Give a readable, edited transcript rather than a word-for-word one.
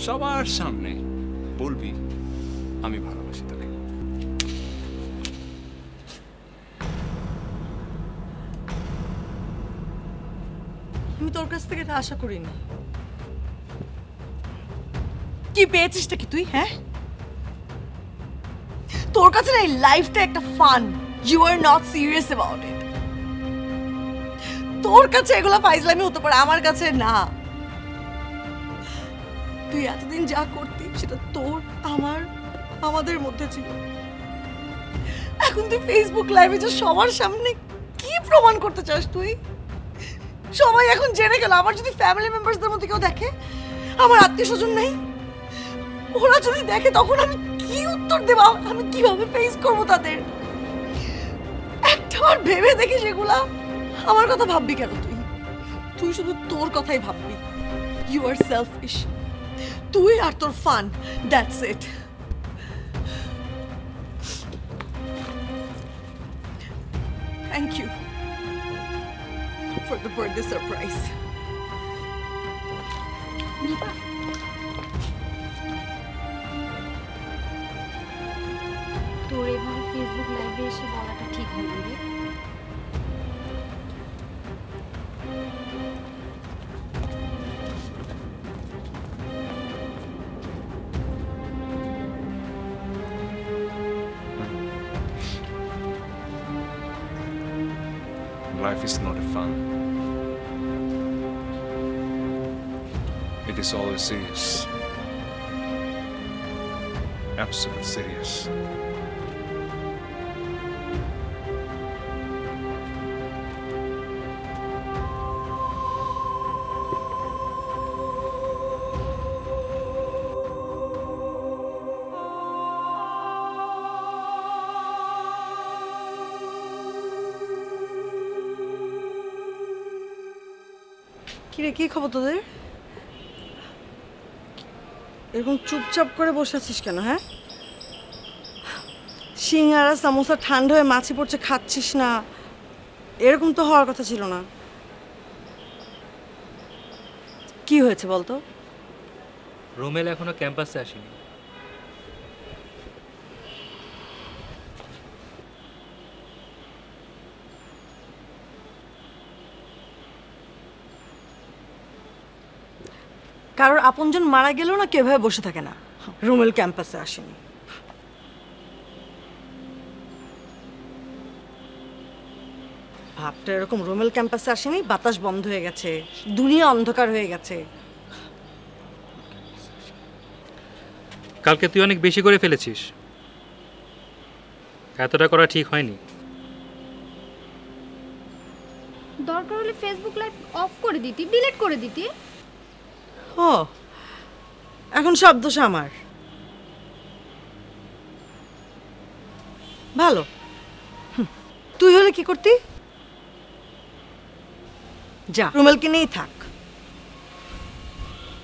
সবার সামনে বলবি আমি ভালোবাসি তাকে। আমি তোর কাছ থেকে এটা আশা করিনি। কি পেয়েছিসটা কি তুই? হ্যাঁ, তোর কাছে না এই লাইফটা একটা fun. You are not serious about it. তোর কাছে এগুলো ফাইজলামি হতে পারে, আমার কাছে না। তুই এতদিন যা করতি সেটা তোর আমার আমাদের মধ্যে ছিল। এখন তুই ফেসবুক লাইভে যে সবার সামনে কি প্রমাণ করতে চাস তুই? সবাই এখন জেনে গেল। আমার যদি ফ্যামিলি মেম্বারসদের মধ্যে কেউ দেখে, আমার আত্মীয় স্বজন নেই, ওরা যদি দেখে তখন আমি কি উত্তর দেব? আমি কিভাবে ফেস করব তাদের? একটাবার ভেবে দেখি সেগুলা। আমার কথা ভাববি কেন তুই? তুই শুধু তোর কথাই ভাববি। You are selfish. তুই আর তোর fun, that's it. Thank you for the birthday surprise. তোর এভাবে ফেসবুক লাইভে এসে বলাটা ঠিক হয়নি রে। Life is not a fun. It is always serious. Absolutely serious. কিরে, কি খবর তোদের? এরকম চুপচাপ করে বসে আছিস কেন? হ্যাঁ, সিঙ্গারা সামোসা ঠান্ডা হয়ে মাছি পড়ছে, খাচ্ছিস না? এরকম তো হওয়ার কথা ছিল না। কি হয়েছে বলতো? রোমেল এখনো ক্যাম্পাসে আসেনি। কারোর আপনজন মারা গেলেও না কেউ বসে থাকে না। রোমেল ক্যাম্পাসে আসেনি। ভাবটা এরকম, রোমেল ক্যাম্পাসে আসেনি, বাতাস বন্ধ হয়ে গেছে, দুনিয়া অন্ধকার হয়ে গেছে। কালকে তুই অনেক বেশি করে ফেলেছিস, এতটা করা ঠিক হয়নি। দরকার হলে ফেসবুক লাইভ অফ করে দিতি, ডিলিট করে দিতি। ও, এখন সব দোষ আমার। ভালো, তুই হলে কি করতি? যা, রুমেলকে নিয়েই থাক।